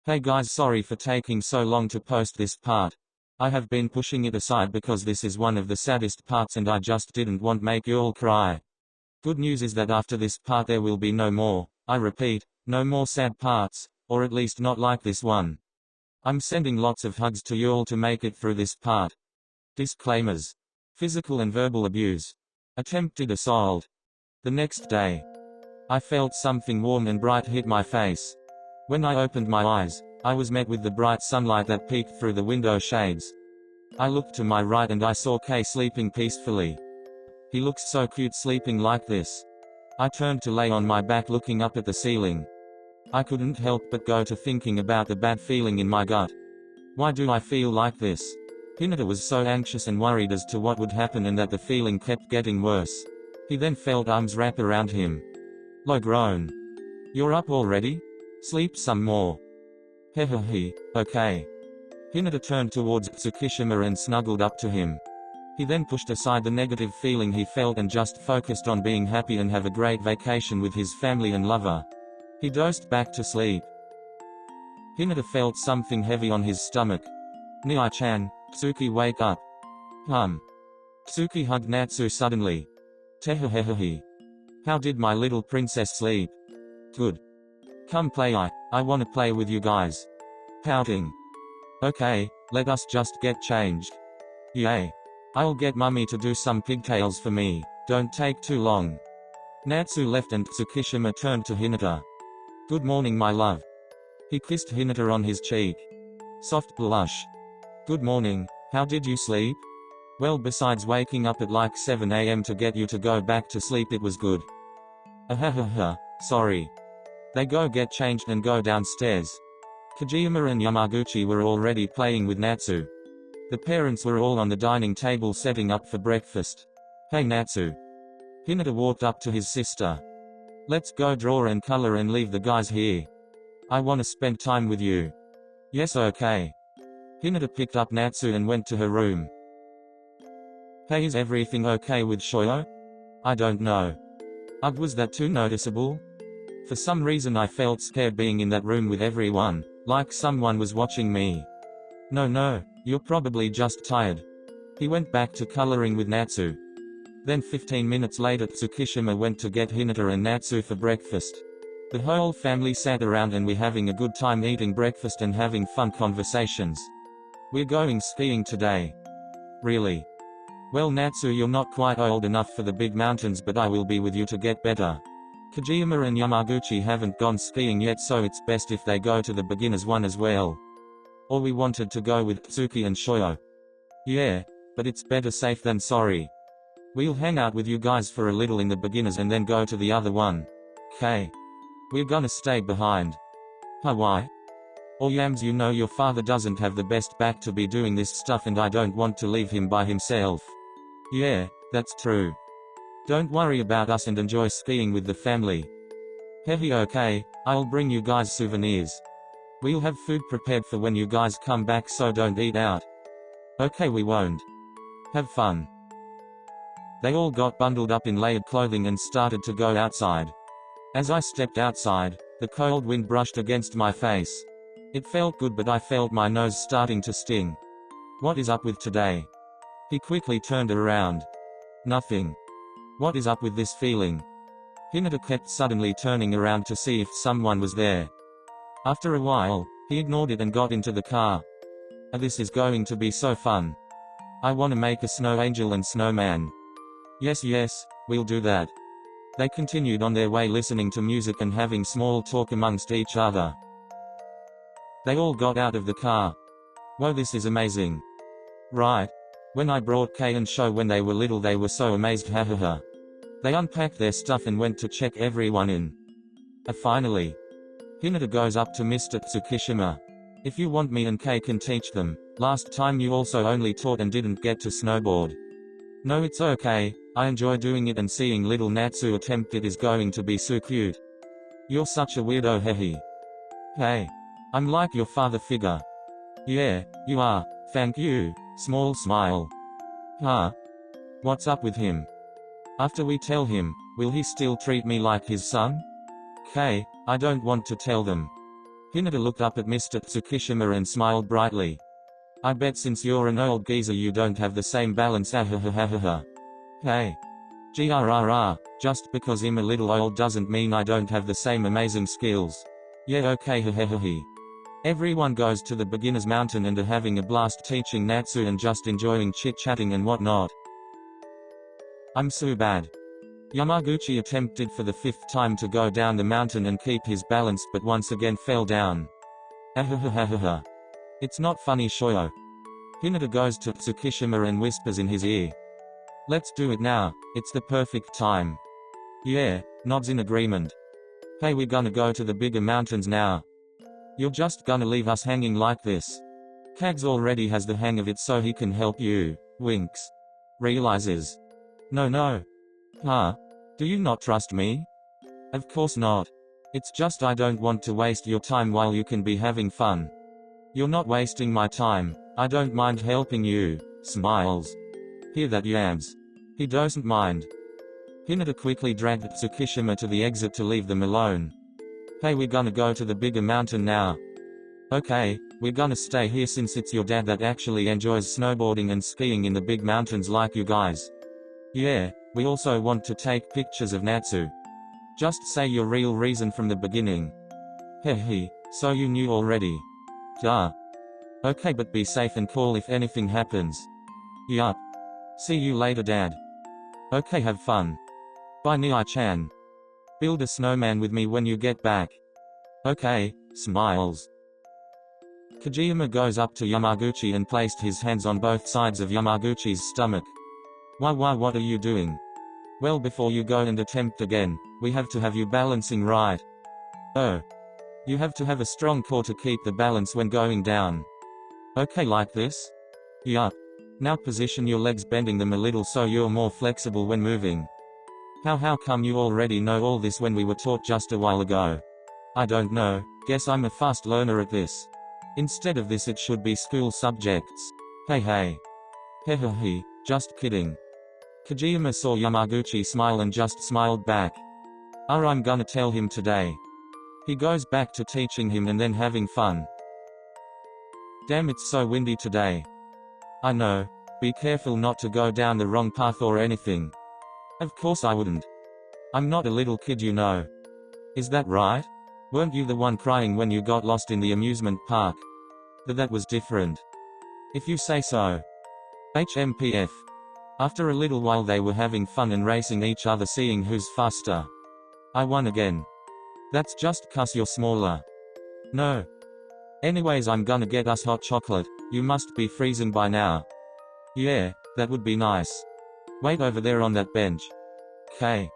Hey guys, sorry for taking so long to post this part. I have been pushing it aside because this is one of the saddest parts and I just didn't want make you all cry. Good news is that after this part there will be no more, I repeat, no more sad parts, or at least not like this one. I'm sending lots of hugs to you all to make it through this part. Disclaimers. Physical and verbal abuse. Attempted assault. The next day, I felt something warm and bright hit my face. When I opened my eyes, I was met with the bright sunlight that peeked through the window shades. I looked to my right and I saw Kay sleeping peacefully. He looks so cute sleeping like this. I turned to lay on my back looking up at the ceiling. I couldn't help but go to thinking about the bad feeling in my gut. Why do I feel like this? Hinata was so anxious and worried as to what would happen and that the feeling kept getting worse. He then felt arms wrap around him. Low groan. You're up already? Sleep some more. Hehehe, okay. Hinata turned towards TsukiHina and snuggled up to him. He then pushed aside the negative feeling he felt and just focused on being happy and have a great vacation with his family and lover. He dozed back to sleep. Hinata felt something heavy on his stomach. Nii-chan, Tsuki, wake up. Tsuki hugged Natsu suddenly. Tehehehe. How did my little princess sleep? Good. Come play, I wanna play with you guys. Pouting. Okay, let us just get changed. Yay. I'll get mummy to do some pigtails for me, don't take too long. Natsu left and TsukiHina turned to Hinata. Good morning my love. He kissed Hinata on his cheek. Soft blush. Good morning, how did you sleep? Well, besides waking up at like 7 AM to get you to go back to sleep, it was good. Ahahaha, sorry. They go get changed and go downstairs. Kojima and Yamaguchi were already playing with Natsu. The parents were all on the dining table setting up for breakfast. Hey Natsu. Hinata walked up to his sister. Let's go draw and color and leave the guys here. I wanna spend time with you. Yes, okay. Hinata picked up Natsu and went to her room. Hey, is everything okay with Shoyo? I don't know. Ugh, was that too noticeable? For some reason I felt scared being in that room with everyone, like someone was watching me. No, you're probably just tired. He went back to coloring with Natsu. Then 15 minutes later TsukiHina went to get Hinata and Natsu for breakfast. The whole family sat around and we're having a good time eating breakfast and having fun conversations. We're going skiing today. Really? Well Natsu, you're not quite old enough for the big mountains, but I will be with you to get better. Kojima and Yamaguchi haven't gone skiing yet, so it's best if they go to the beginners one as well. Or we wanted to go with Tsuki and Shoyo. Yeah, but it's better safe than sorry. We'll hang out with you guys for a little in the beginners and then go to the other one. Okay. We're gonna stay behind. Why? Oh yams, you know your father doesn't have the best back to be doing this stuff and I don't want to leave him by himself. Yeah, that's true. Don't worry about us and enjoy skiing with the family. Hehe, okay, I'll bring you guys souvenirs. We'll have food prepared for when you guys come back, so don't eat out. Okay, we won't. Have fun. They all got bundled up in layered clothing and started to go outside. As I stepped outside, the cold wind brushed against my face. It felt good, but I felt my nose starting to sting. What is up with today? He quickly turned around. Nothing. What is up with this feeling? Hinata kept suddenly turning around to see if someone was there. After a while, he ignored it and got into the car. This is going to be so fun. I wanna make a snow angel and snowman. Yes, we'll do that. They continued on their way listening to music and having small talk amongst each other. They all got out of the car. Whoa, this is amazing. Right. When I brought Kay and Sho when they were little, they were so amazed, hahaha. They unpacked their stuff and went to check everyone in. Finally. Hinata goes up to Mr. TsukiHina. If you want, me and Kay can teach them. Last time you also only taught and didn't get to snowboard. No, it's okay, I enjoy doing it and seeing little Natsu attempt it is going to be so cute. You're such a weirdo, hehe. Hey. I'm like your father figure. Yeah, you are, thank you, small smile. Huh? What's up with him? After we tell him, will he still treat me like his son? Kay, I don't want to tell them. Hinata looked up at Mr. Tsukishima and smiled brightly. I bet since you're an old geezer you don't have the same balance ahahahaha. Hey. Grrr, just because I'm a little old doesn't mean I don't have the same amazing skills. Yeah okay hehehehe. Everyone goes to the beginner's mountain and are having a blast teaching Natsu and just enjoying chit-chatting and whatnot. I'm so bad. Yamaguchi attempted for the 5th time to go down the mountain and keep his balance but once again fell down. Ahahahaha. It's not funny Shoyo. Hinata goes to Tsukishima and whispers in his ear. Let's do it now, it's the perfect time. Yeah, nods in agreement. Hey we're gonna go to the bigger mountains now. You're just gonna leave us hanging like this. Kags already has the hang of it so he can help you, winks. Realizes. No. Huh? Do you not trust me? Of course not. It's just I don't want to waste your time while you can be having fun. You're not wasting my time, I don't mind helping you, smiles. Hear that yams? He doesn't mind. Hinata quickly dragged Tsukishima to the exit to leave them alone. Hey we're gonna go to the bigger mountain now. Okay, we're gonna stay here since it's your dad that actually enjoys snowboarding and skiing in the big mountains like you guys. Yeah, we also want to take pictures of Natsu. Just say your real reason from the beginning. Hehe, so you knew already. Duh. Okay but be safe and call if anything happens. Yup. See you later dad. Okay have fun. Bye Nia-chan. Build a snowman with me when you get back. Okay, smiles. Kojima goes up to Yamaguchi and placed his hands on both sides of Yamaguchi's stomach. Why what are you doing? Well before you go and attempt again, we have to have you balancing right. Oh. You have to have a strong core to keep the balance when going down. Okay like this? Yup. Now position your legs bending them a little so you're more flexible when moving. How come you already know all this when we were taught just a while ago? I don't know, guess I'm a fast learner at this. Instead of this it should be school subjects. Hey. Hehehe, just kidding. Kojima saw Yamaguchi smile and just smiled back. I'm gonna tell him today. He goes back to teaching him and then having fun. Damn it's so windy today. I know, be careful not to go down the wrong path or anything. Of course I wouldn't. I'm not a little kid you know. Is that right? Weren't you the one crying when you got lost in the amusement park? That was different. If you say so. HMPF. After a little while they were having fun and racing each other seeing who's faster. I won again. That's just 'cause you're smaller. No. Anyways I'm gonna get us hot chocolate, you must be freezing by now. Yeah, that would be nice. Wait over there on that bench. K.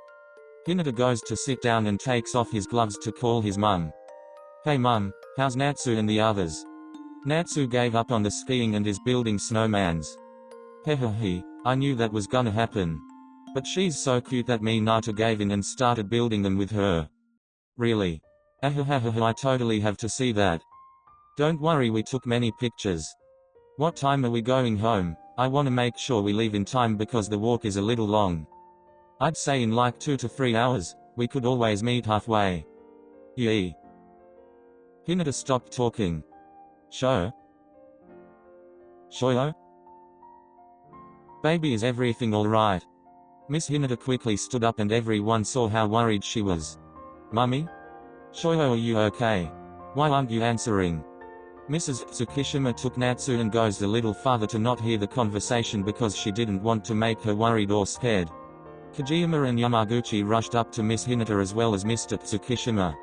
Hinata goes to sit down and takes off his gloves to call his mum. Hey mum, how's Natsu and the others? Natsu gave up on the skiing and is building snowmans. Hehehe, I knew that was gonna happen. But she's so cute that Hinata gave in and started building them with her. Really? Ahahaha I totally have to see that. Don't worry we took many pictures. What time are we going home? I wanna make sure we leave in time because the walk is a little long. I'd say in like 2 to 3 hours, we could always meet halfway. Yee. Hinata stopped talking. Shoyo? Baby is everything alright? Miss Hinata quickly stood up and everyone saw how worried she was. Mummy? Shoyo are you okay? Why aren't you answering? Mrs. Tsukishima took Natsu and goes a little farther to not hear the conversation because she didn't want to make her worried or scared. Kojima and Yamaguchi rushed up to Miss Hinata as well as Mr. Tsukishima.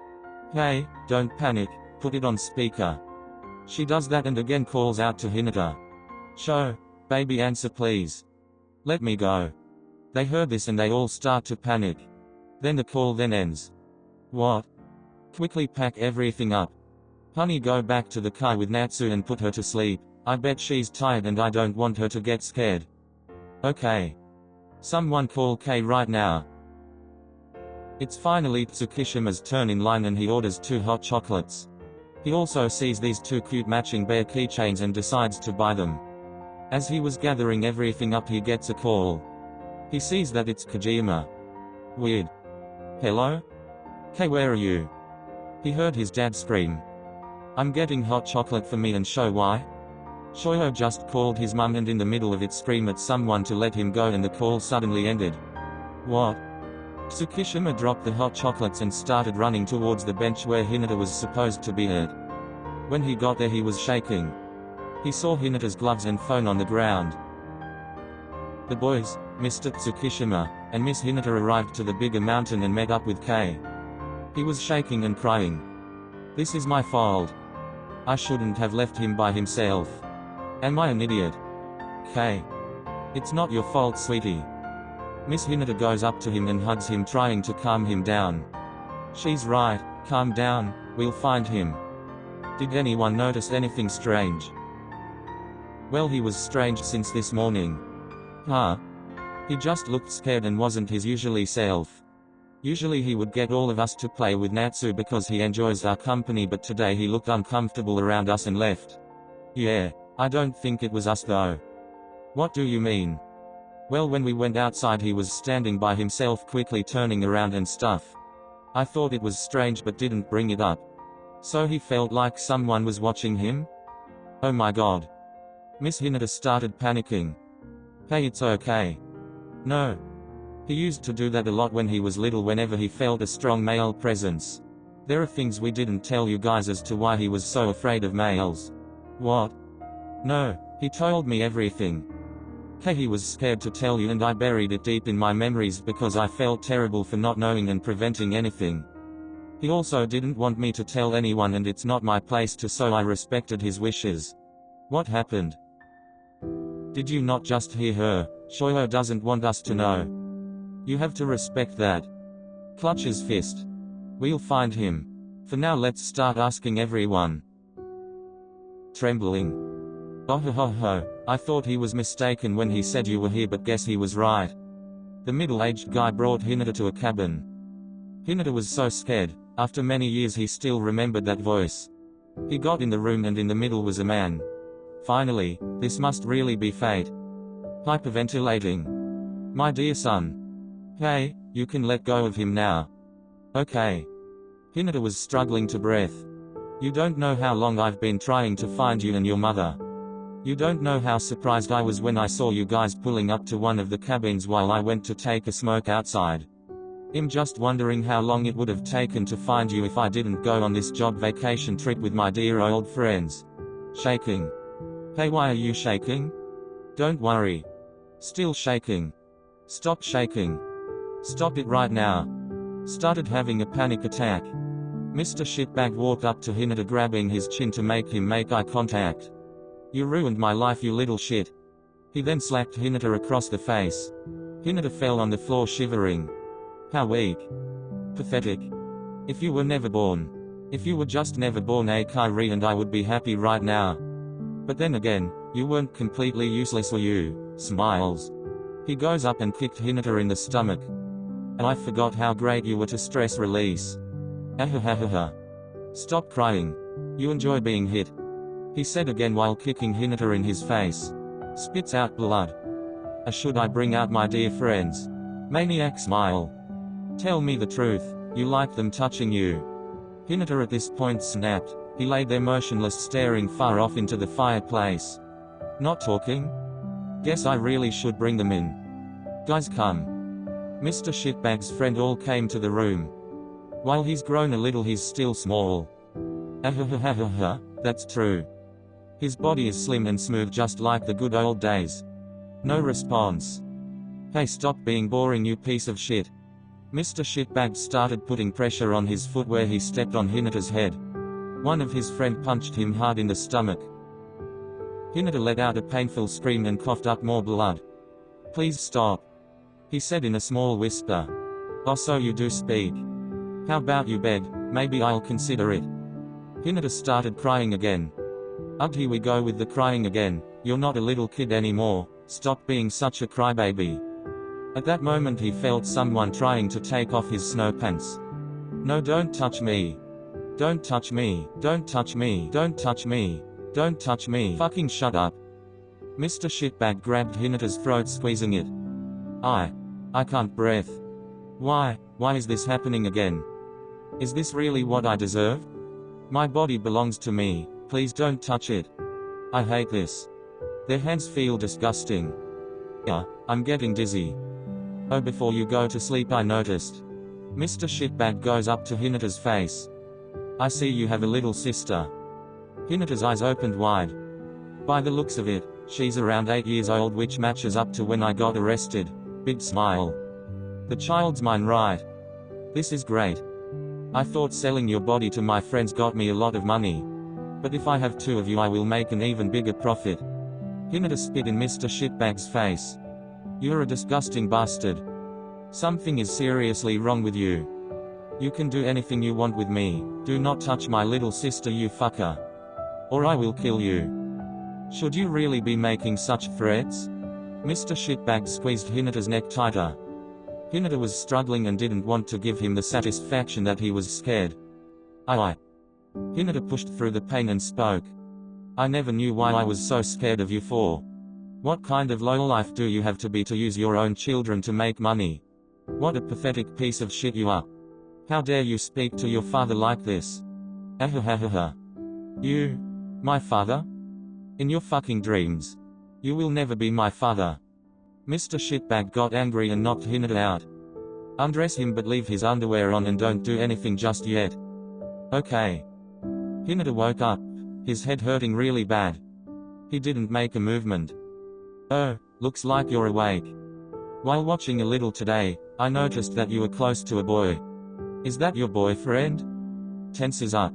Hey, don't panic, put it on speaker. She does that and again calls out to Hinata. Sho, baby answer please. Let me go. They heard this and they all start to panic. Then the call then ends. What? Quickly pack everything up. Honey go back to the car with Natsu and put her to sleep, I bet she's tired and I don't want her to get scared. Okay. Someone call K right now. It's finally Tsukishima's turn in line and he orders 2 hot chocolates. He also sees these 2 cute matching bear keychains and decides to buy them. As he was gathering everything up he gets a call. He sees that it's Kojima. Weird. Hello? K where are you? He heard his dad scream. I'm getting hot chocolate for me and show why. Shoyo just called his mum and in the middle of it screamed at someone to let him go and the call suddenly ended. What? TsukiHina dropped the hot chocolates and started running towards the bench where Hinata was supposed to be at. When he got there he was shaking. He saw Hinata's gloves and phone on the ground. The boys, Mr. TsukiHina, and Miss Hinata arrived to the bigger mountain and met up with Kei. He was shaking and crying. This is my fault. I shouldn't have left him by himself. Am I an idiot? Kei. It's not your fault, sweetie. Miss Hinata goes up to him and hugs him, trying to calm him down. She's right, calm down, we'll find him. Did anyone notice anything strange? Well, he was strange since this morning. Huh? He just looked scared and wasn't his usually self. Usually he would get all of us to play with Natsu because he enjoys our company, but today he looked uncomfortable around us and left. Yeah, I don't think it was us though. What do you mean? Well, when we went outside he was standing by himself, quickly turning around and stuff. I thought it was strange but didn't bring it up. So he felt like someone was watching him? Oh my god. Miss Hinata started panicking. Hey, it's okay. No. He used to do that a lot when he was little, whenever he felt a strong male presence. There are things we didn't tell you guys as to why he was so afraid of males. What? No, he told me everything. Hey, he was scared to tell you and I buried it deep in my memories because I felt terrible for not knowing and preventing anything. He also didn't want me to tell anyone and it's not my place to, so I respected his wishes. What happened? Did you not just hear her? Shoyo doesn't want us to know. You have to respect that. Clutch his fist. We'll find him. For now let's start asking everyone. Trembling. Oh ho ho ho, I thought he was mistaken when he said you were here, but guess he was right. The middle-aged guy brought Hinata to a cabin. Hinata was so scared. After many years he still remembered that voice. He got in the room and in the middle was a man. Finally, this must really be fate. Hyperventilating. My dear son. Hey, you can let go of him now. Okay. Hinata was struggling to breath. You don't know how long I've been trying to find you and your mother. You don't know how surprised I was when I saw you guys pulling up to one of the cabins while I went to take a smoke outside. I'm just wondering how long it would have taken to find you if I didn't go on this job vacation trip with my dear old friends. Shaking. Hey, why are you shaking? Don't worry. Still shaking. Stop shaking. Stop it right now. Started having a panic attack. Mr. Shitbag walked up to Hinata, grabbing his chin to make him make eye contact. You ruined my life, you little shit. He then slapped Hinata across the face. Hinata fell on the floor shivering. How weak. Pathetic. If you were never born. If you were just never born, Kairi, and I would be happy right now. But then again, you weren't completely useless, were you? Smiles. He goes up and kicked Hinata in the stomach. I forgot how great you were to stress release. Ahahaha. Stop crying. You enjoy being hit. He said again while kicking Hinata in his face. Spits out blood. Should I bring out my dear friends? Maniac smile. Tell me the truth, you like them touching you? Hinata at this point snapped. He lay there motionless, staring far off into the fireplace. Not talking? Guess I really should bring them in. Guys, come. Mr. Shitbag's friend all came to the room. While he's grown a little, he's still small. Ahahahaha, that's true. His body is slim and smooth, just like the good old days. No response. Hey, stop being boring, you piece of shit. Mr. Shitbag started putting pressure on his foot where he stepped on Hinata's head. One of his friend punched him hard in the stomach. Hinata let out a painful scream and coughed up more blood. Please stop. He said in a small whisper. Oh, so you do speak. How about you beg, maybe I'll consider it. Hinata started crying again. Ugh, here we go with the crying again. You're not a little kid anymore, stop being such a crybaby. At that moment he felt someone trying to take off his snow pants. No, don't touch me. Don't touch me, don't touch me, don't touch me, don't touch me. Fucking shut up. Mr. Shitbag grabbed Hinata's throat, squeezing it. I can't breathe. Why is this happening again? Is this really what I deserve? My body belongs to me, please don't touch it. I hate this. Their hands feel disgusting. Yeah, I'm getting dizzy. Oh, before you go to sleep, I noticed. Mr. Shitbag goes up to Hinata's face. I see you have a little sister. Hinata's eyes opened wide. By the looks of it, she's around 8 years old, which matches up to when I got arrested. Big smile. The child's mine, right? This is great. I thought selling your body to my friends got me a lot of money. But if I have 2 of you, I will make an even bigger profit. Hinata spit in Mr. Shitbag's face. You're a disgusting bastard. Something is seriously wrong with you. You can do anything you want with me, do not touch my little sister, you fucker. Or I will kill you. Should you really be making such threats? Mr. Shitbag squeezed Hinata's neck tighter. Hinata was struggling and didn't want to give him the satisfaction that he was scared. I. Hinata pushed through the pain and spoke. I never knew why I was so scared of you for. What kind of lowlife do you have to be to use your own children to make money? What a pathetic piece of shit you are. How dare you speak to your father like this? Ahahaha. You? My father? In your fucking dreams. You will never be my father. Mr. Shitbag got angry and knocked Hinata out. Undress him, but leave his underwear on and don't do anything just yet. Okay. Hinata woke up, his head hurting really bad. He didn't make a movement. Oh, looks like you're awake. While watching a little today, I noticed that you were close to a boy. Is that your boyfriend? Tenses up.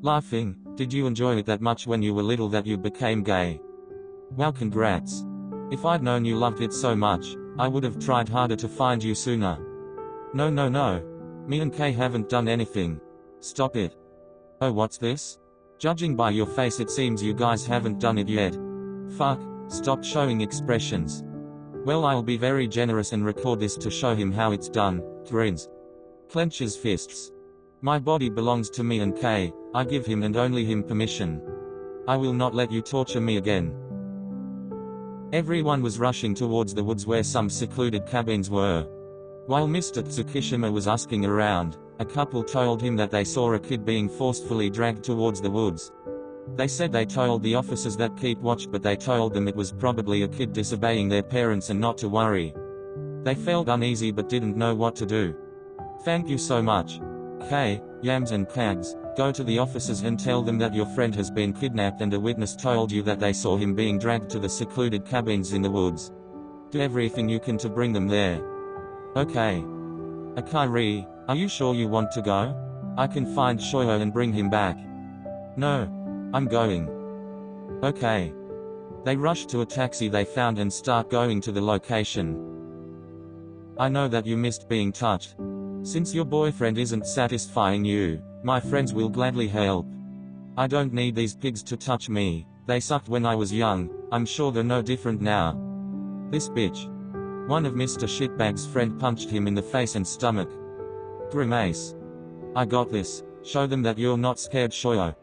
Laughing, did you enjoy it that much when you were little that you became gay? Well, congrats. If I'd known you loved it so much, I would have tried harder to find you sooner. No. Me and Kay haven't done anything. Stop it. Oh, what's this? Judging by your face, it seems you guys haven't done it yet. Fuck, stop showing expressions. Well, I'll be very generous and record this to show him how it's done. Grins. Clenches fists. My body belongs to me and Kay, I give him and only him permission. I will not let you torture me again. Everyone was rushing towards the woods where some secluded cabins were. While Mr. TsukiHina was asking around, a couple told him that they saw a kid being forcefully dragged towards the woods. They said they told the officers that keep watch, but they told them it was probably a kid disobeying their parents and not to worry. They felt uneasy but didn't know what to do. Thank you so much. Kay, Yams and Kags, go to the officers and tell them that your friend has been kidnapped and a witness told you that they saw him being dragged to the secluded cabins in the woods. Do everything you can to bring them there. Okay. Akari, are you sure you want to go? I can find Shoyo and bring him back. No. I'm going. Okay. They rush to a taxi they found and start going to the location. I know that you missed being touched. Since your boyfriend isn't satisfying you, my friends will gladly help. I don't need these pigs to touch me, they sucked when I was young, I'm sure they're no different now. This bitch. One of Mr. Shitbag's friend punched him in the face and stomach. Grimace. I got this, show them that you're not scared, Shoyo.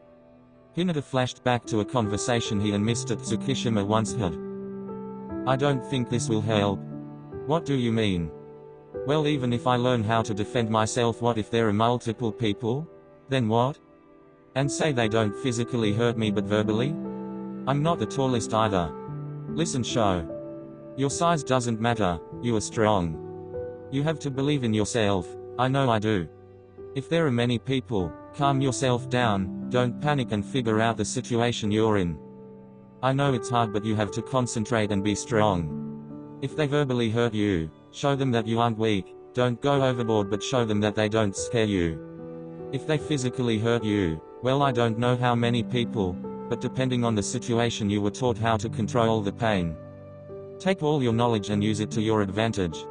Hinata flashed back to a conversation he and Mr. TsukiHina once had. I don't think this will help. What do you mean? Well, even if I learn how to defend myself, what if there are multiple people? Then what? And say they don't physically hurt me but verbally? I'm not the tallest either. Listen, Sho. Your size doesn't matter, you are strong. You have to believe in yourself, I know I do. If there are many people, calm yourself down, don't panic and figure out the situation you're in. I know it's hard, but you have to concentrate and be strong. If they verbally hurt you, show them that you aren't weak, don't go overboard, but show them that they don't scare you. If they physically hurt you, well, I don't know how many people, but depending on the situation you were taught how to control the pain. Take all your knowledge and use it to your advantage.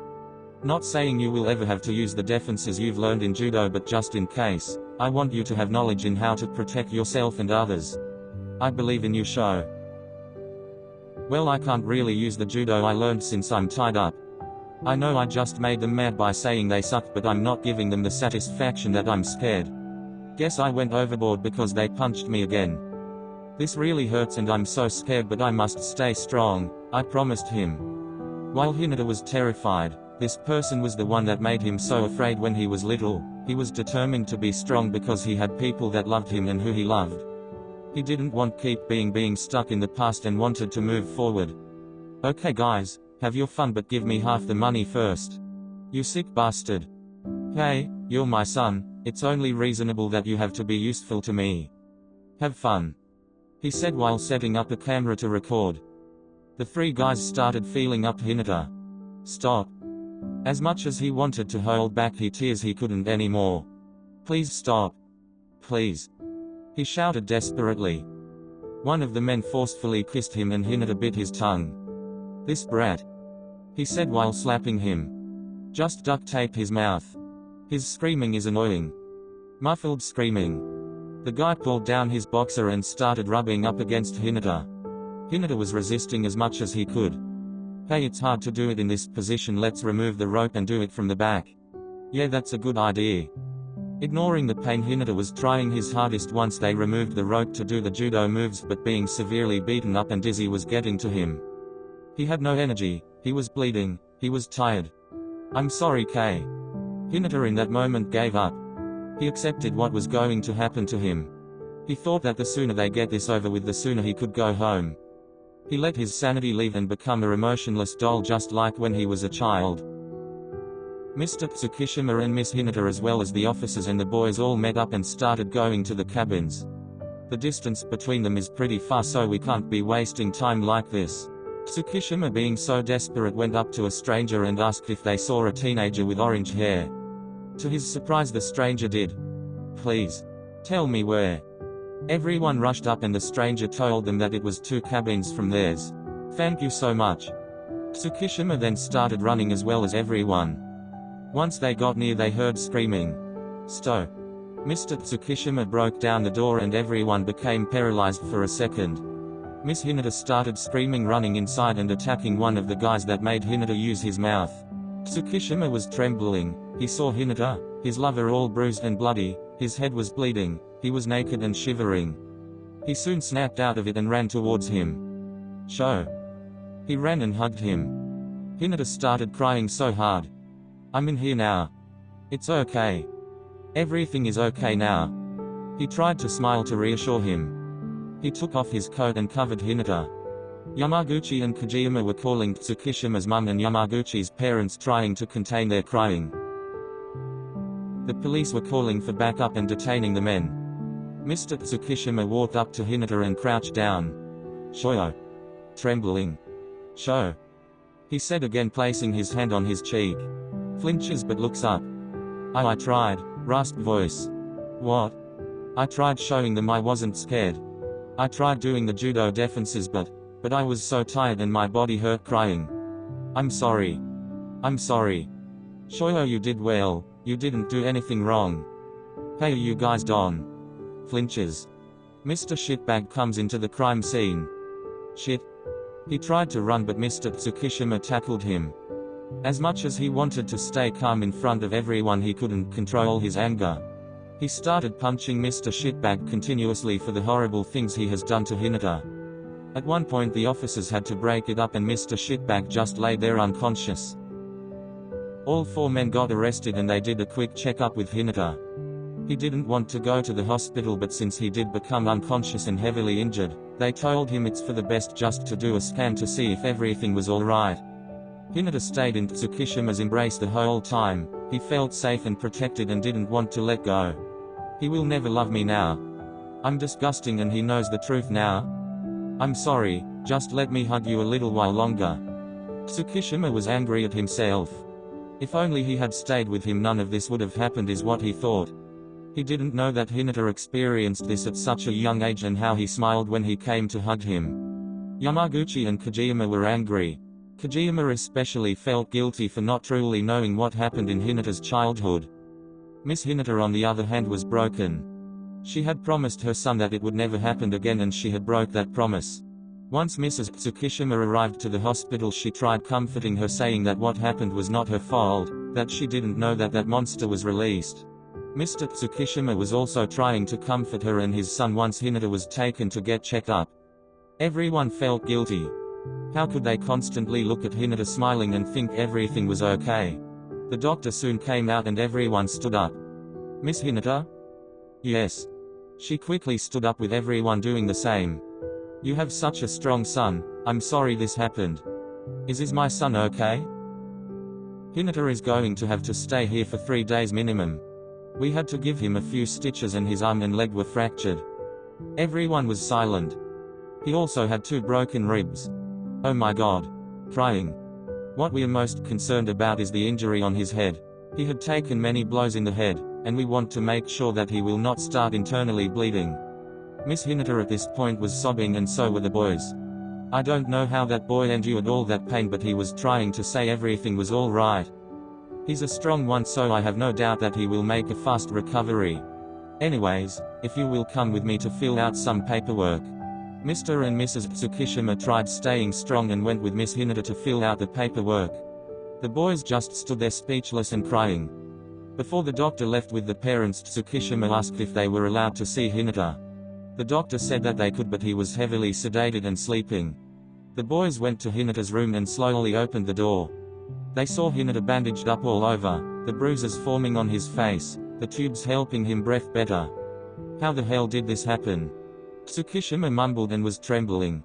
Not saying you will ever have to use the defenses you've learned in judo, but just in case, I want you to have knowledge in how to protect yourself and others. I believe in you, Sho. Well, I can't really use the judo I learned since I'm tied up. I know I just made them mad by saying they sucked, but I'm not giving them the satisfaction that I'm scared. Guess I went overboard because they punched me again. This really hurts and I'm so scared, but I must stay strong, I promised him. While Hinata was terrified, this person was the one that made him so afraid when he was little. He was determined to be strong because he had people that loved him and who he loved. He didn't want keep being stuck in the past and wanted to move forward. Okay guys, have your fun but give me half the money first. You sick bastard. Hey, you're my son, it's only reasonable that you have to be useful to me. Have fun. He said while setting up a camera to record. The three guys started feeling up Hinata. Stop. As much as he wanted to hold back his tears he couldn't anymore. Please stop. Please. He shouted desperately. One of the men forcefully kissed him and Hinata bit his tongue. This brat. He said while slapping him. Just duct tape his mouth. His screaming is annoying. Muffled screaming. The guy pulled down his boxer and started rubbing up against Hinata. Hinata was resisting as much as he could. Hey, it's hard to do it in this position, let's remove the rope and do it from the back. Yeah, that's a good idea. Ignoring the pain, Hinata was trying his hardest once they removed the rope to do the judo moves, but being severely beaten up and dizzy was getting to him. He had no energy, he was bleeding, he was tired. I'm sorry, Kay. Hinata in that moment gave up. He accepted what was going to happen to him. He thought that the sooner they get this over with, the sooner he could go home. He let his sanity leave and become a emotionless doll just like when he was a child. Mr. TsukiHina and Miss Hinata as well as the officers and the boys all met up and started going to the cabins. The distance between them is pretty far, so we can't be wasting time like this. TsukiHina, being so desperate, went up to a stranger and asked if they saw a teenager with orange hair. To his surprise, the stranger did. Please. Tell me where. Everyone rushed up and the stranger told them that it was 2 cabins from theirs. Thank you so much. TsukiHina then started running as well as everyone. Once they got near, they heard screaming. Stop. Mr. TsukiHina broke down the door and everyone became paralyzed for a second. Miss Hinata started screaming, running inside and attacking one of the guys that made Hinata use his mouth. TsukiHina was trembling. He saw Hinata, his lover, all bruised and bloody. His head was bleeding, he was naked and shivering. He soon snapped out of it and ran towards him. Sho. He ran and hugged him. Hinata started crying so hard. I'm in here now. It's okay. Everything is okay now. He tried to smile to reassure him. He took off his coat and covered Hinata. Yamaguchi and Kojima were calling TsukiHina's mum and Yamaguchi's parents, trying to contain their crying. The police were calling for backup and detaining the men. Mr. TsukiHina walked up to Hinata and crouched down. Shoyo. Trembling. Sho. He said again, placing his hand on his cheek. Flinches but looks up. I tried. Rasped voice. What? I tried showing them I wasn't scared. I tried doing the judo defenses but I was so tired and my body hurt crying. I'm sorry. I'm sorry. Shoyo, you did well. You didn't do anything wrong. Hey, you guys don. Flinches. Mr. Shitbag comes into the crime scene. Shit. He tried to run but Mr. TsukiHina tackled him. As much as he wanted to stay calm in front of everyone, he couldn't control his anger. He started punching Mr. Shitbag continuously for the horrible things he has done to Hinata. At one point the officers had to break it up and Mr. Shitbag just lay there unconscious. All 4 men got arrested and they did a quick checkup with Hinata. He didn't want to go to the hospital, but since he did become unconscious and heavily injured, they told him it's for the best just to do a scan to see if everything was alright. Hinata stayed in TsukiHina's embrace the whole time. He felt safe and protected and didn't want to let go. He will never love me now. I'm disgusting and he knows the truth now. I'm sorry, just let me hug you a little while longer. TsukiHina was angry at himself. If only he had stayed with him, none of this would have happened, is what he thought. He didn't know that Hinata experienced this at such a young age and how he smiled when he came to hug him. Yamaguchi and Kojima were angry. Kojima especially felt guilty for not truly knowing what happened in Hinata's childhood. Miss Hinata on the other hand was broken. She had promised her son that it would never happen again and she had broke that promise. Once Mrs. TsukiHina arrived to the hospital, she tried comforting her, saying that what happened was not her fault, that she didn't know that that monster was released. Mr. TsukiHina was also trying to comfort her and his son once Hinata was taken to get checked up. Everyone felt guilty. How could they constantly look at Hinata smiling and think everything was okay? The doctor soon came out and everyone stood up. Miss Hinata? Yes. She quickly stood up with everyone doing the same. You have such a strong son, I'm sorry this happened. Is my son okay? Hinata is going to have to stay here for 3 days minimum. We had to give him a few stitches and his arm and leg were fractured. Everyone was silent. He also had 2 broken ribs. Oh my god. Crying. What we are most concerned about is the injury on his head. He had taken many blows in the head, and we want to make sure that he will not start internally bleeding. Miss Hinata at this point was sobbing and so were the boys. I don't know how that boy endured all that pain, but he was trying to say everything was all right. He's a strong one, so I have no doubt that he will make a fast recovery. Anyways, if you will come with me to fill out some paperwork. Mr. and Mrs. TsukiHina tried staying strong and went with Miss Hinata to fill out the paperwork. The boys just stood there speechless and crying. Before the doctor left with the parents, TsukiHina asked if they were allowed to see Hinata. The doctor said that they could, but he was heavily sedated and sleeping. The boys went to Hinata's room and slowly opened the door. They saw Hinata bandaged up all over, the bruises forming on his face, the tubes helping him breathe better. How the hell did this happen? TsukiHina mumbled and was trembling.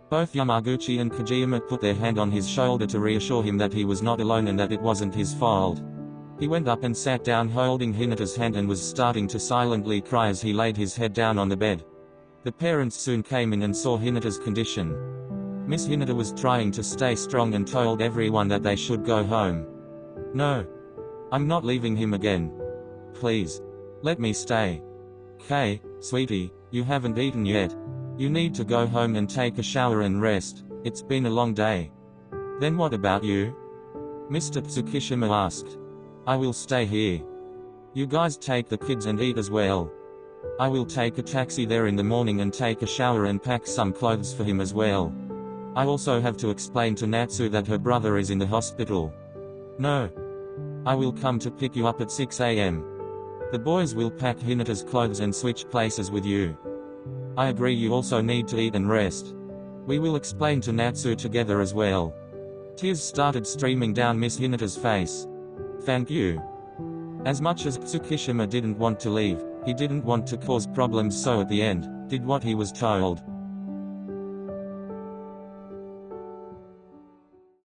Both Yamaguchi and Kajiyama put their hand on his shoulder to reassure him that he was not alone and that it wasn't his fault. He went up and sat down holding Hinata's hand and was starting to silently cry as he laid his head down on the bed. The parents soon came in and saw Hinata's condition. Miss Hinata was trying to stay strong and told everyone that they should go home. No. I'm not leaving him again. Please. Let me stay. Kay, sweetie, you haven't eaten yet. You need to go home and take a shower and rest, it's been a long day. Then what about you? Mr. TsukiHina asked. I will stay here. You guys take the kids and eat as well. I will take a taxi there in the morning and take a shower and pack some clothes for him as well. I also have to explain to Natsu that her brother is in the hospital. No. I will come to pick you up at 6 AM. The boys will pack Hinata's clothes and switch places with you. I agree, you also need to eat and rest. We will explain to Natsu together as well. Tears started streaming down Miss Hinata's face. Thank you. As much as TsukiHina didn't want to leave, he didn't want to cause problems, so at the end, did what he was told.